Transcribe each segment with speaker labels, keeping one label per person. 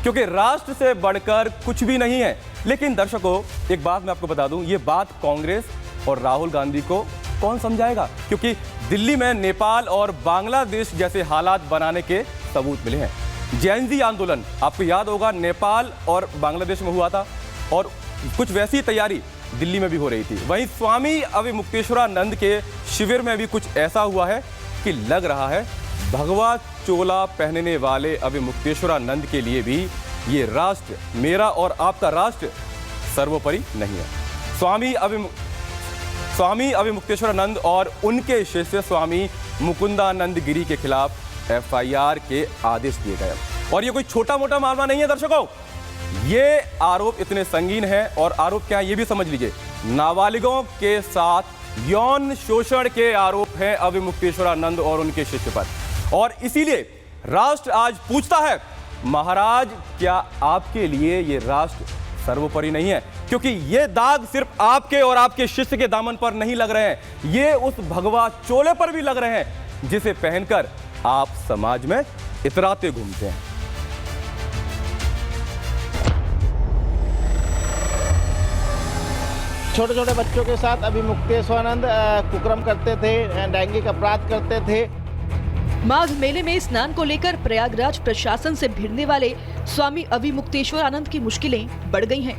Speaker 1: क्योंकि राष्ट्र से बढ़कर कुछ भी नहीं है। लेकिन दर्शकों, एक बात मैं आपको बता दूं, ये बात कांग्रेस और राहुल गांधी को कौन समझाएगा, क्योंकि दिल्ली में नेपाल और बांग्लादेश जैसे हालात बनाने के सबूत मिले हैं। जैन आंदोलन आपको याद होगा, नेपाल और बांग्लादेश में हुआ था और कुछ वैसी तैयारी दिल्ली में भी हो रही थी। वहीं स्वामी अविमुक्तेश्वरानंद के शिविर में भी कुछ ऐसा हुआ है कि लग रहा है भगवा चोला पहनने वाले अविमुक्तेश्वरानंद के लिए भी ये राष्ट्र, मेरा और आपका राष्ट्र, सर्वोपरि नहीं है। स्वामी अविमुक्तेश्वरानंद और उनके शिष्य स्वामी मुकुंदानंद गिरी के खिलाफ FIR के आदेश दिए गए। और ये कोई छोटा मोटा मामला नहीं है दर्शकों, ये आरोप इतने संगीन हैं। और आरोप क्या है ये भी समझ लीजिए, नाबालिगों के साथ यौन शोषण के आरोप हैं अविमुक्तेश्वरानंद और उनके शिष्य पर। और इसीलिए राष्ट्र आज पूछता है, महाराज क्या आपके लिए ये राष्ट्र सर्वोपरि नहीं है? क्योंकि ये दाग सिर्फ आपके और आपके शिष्य के दामन पर नहीं लग रहे हैं, ये उस भगवा चोले पर भी लग रहे हैं जिसे पहनकर आप समाज में इतराते घूमते हैं।
Speaker 2: छोटे छोटे बच्चों के साथ अविमुक्तेश्वरानंद कुकर्म करते थे, लैंगिक अपराध करते थे।
Speaker 3: माघ मेले में स्नान को लेकर प्रयागराज प्रशासन से भिड़ने वाले स्वामी अविमुक्तेश्वरानंद की मुश्किलें बढ़ गई हैं।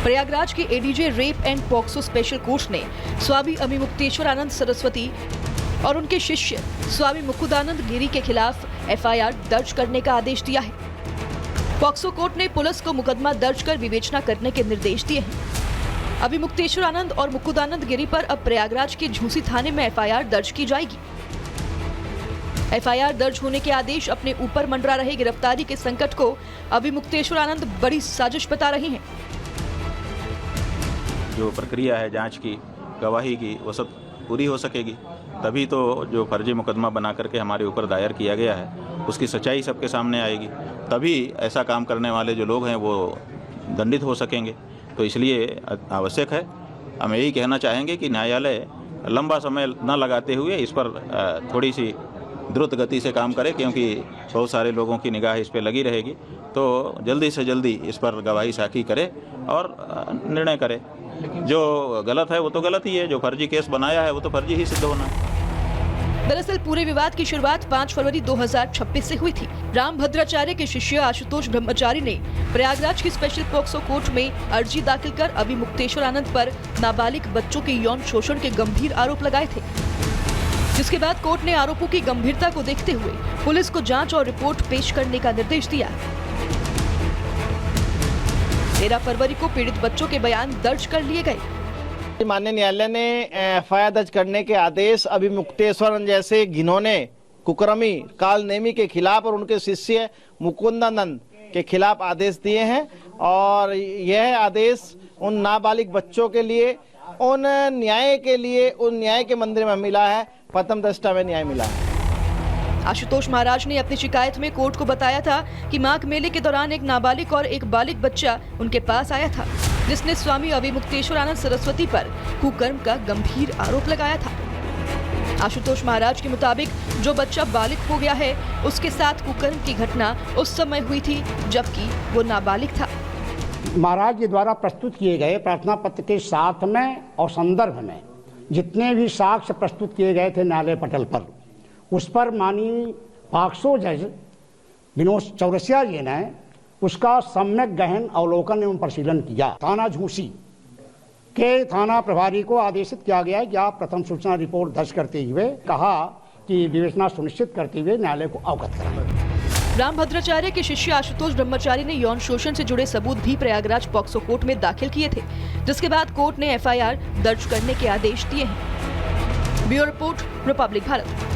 Speaker 3: प्रयागराज के ADJ rape and POCSO special court ने स्वामी अविमुक्तेश्वरानंद सरस्वती और उनके शिष्य स्वामी मुकुंदानंद गिरी के खिलाफ FIR दर्ज करने का आदेश दिया है। पॉक्सो कोर्ट ने पुलिस को मुकदमा दर्ज कर विवेचना करने के निर्देश दिए हैं। अविमुक्तेश्वरानंद और मुकुंदानंद गिरी पर अब प्रयागराज के झूसी थाने में FIR दर्ज की जाएगी। FIR दर्ज होने के आदेश अपने ऊपर मंडरा रहे गिरफ्तारी के संकट को अविमुक्तेश्वरानंद बड़ी साजिश बता रहे हैं।
Speaker 4: जो प्रक्रिया है जांच की, गवाही की, वो सब पूरी हो सकेगी, तभी तो जो फर्जी मुकदमा बना करके हमारे ऊपर दायर किया गया है उसकी सच्चाई सबके सामने आएगी, तभी ऐसा काम करने वाले जो लोग हैं वो दंडित हो सकेंगे। तो इसलिए आवश्यक है, हम यही कहना चाहेंगे कि न्यायालय लंबा समय न लगाते हुए इस पर थोड़ी सी द्रुत गति से काम करे, क्योंकि बहुत सारे लोगों की निगाह इस पर लगी रहेगी। तो जल्दी से जल्दी इस पर गवाही साखी करे और निर्णय करे। जो गलत है वो तो गलत ही है, जो फर्जी केस बनाया है वो तो फर्जी ही सिद्ध होना है।
Speaker 3: दरअसल पूरे विवाद की शुरुआत 5 फरवरी 2026 से हुई थी। रामभद्राचार्य के शिष्य आशुतोष ब्रह्मचारी ने प्रयागराज की स्पेशल पॉक्सो कोर्ट में अर्जी दाखिल कर अविमुक्तेश्वरानंद पर नाबालिग बच्चों के यौन शोषण के गंभीर आरोप लगाए थे, जिसके बाद कोर्ट ने आरोपों की गंभीरता को देखते हुए पुलिस को जांच और रिपोर्ट पेश करने का निर्देश दिया। 13 फरवरी को पीड़ित बच्चों के बयान दर्ज कर लिए गए।
Speaker 2: माननीय न्यायालय ने FIR दर्ज करने के आदेश अविमुक्तेश्वरानंद जैसे घिनौने कुकर्मी कालनेमी के खिलाफ और उनके शिष्य मुकुंदानंद के खिलाफ आदेश दिए हैं। और यह आदेश उन नाबालिग बच्चों के लिए, उन न्याय के लिए, उन न्याय के मंदिर में मिला है, प्रथम दृष्टया में न्याय मिला है।
Speaker 3: आशुतोष महाराज ने अपनी शिकायत में कोर्ट को बताया था कि माघ मेले के दौरान एक नाबालिग और एक बालिग बच्चा उनके पास आया था, जिसने स्वामी अविमुक्तेश्वरानंद सरस्वती पर कुकर्म का गंभीर आरोप लगाया था। आशुतोष महाराज के मुताबिक जो बच्चा बालिग हो गया है उसके साथ कुकर्म की घटना उस समय हुई थी जबकि वो नाबालिग था।
Speaker 5: महाराज के द्वारा प्रस्तुत किए गए प्रार्थना पत्र के साथ में और संदर्भ में जितने भी साक्ष्य प्रस्तुत किए गए थे न्यायालय पटल पर, उस पर माननीय पॉक्सो जज विनोद चौरसिया जी ने उसका सम्यक गहन अवलोकन एवं परिशीलन किया। थाना झूसी के थाना प्रभारी को आदेशित किया गया है कि आप प्रथम सूचना रिपोर्ट दर्ज करते हुए कहा कि विवेचना सुनिश्चित करते हुए न्यायालय को अवगत कराएं।
Speaker 3: रामभद्राचार्य के शिष्य आशुतोष ब्रह्मचारी ने यौन शोषण से जुड़े सबूत भी प्रयागराज पॉक्सो कोर्ट में दाखिल किए थे, जिसके बाद कोर्ट ने FIR दर्ज करने के आदेश दिए हैं। Bureau report, Republic Bharat.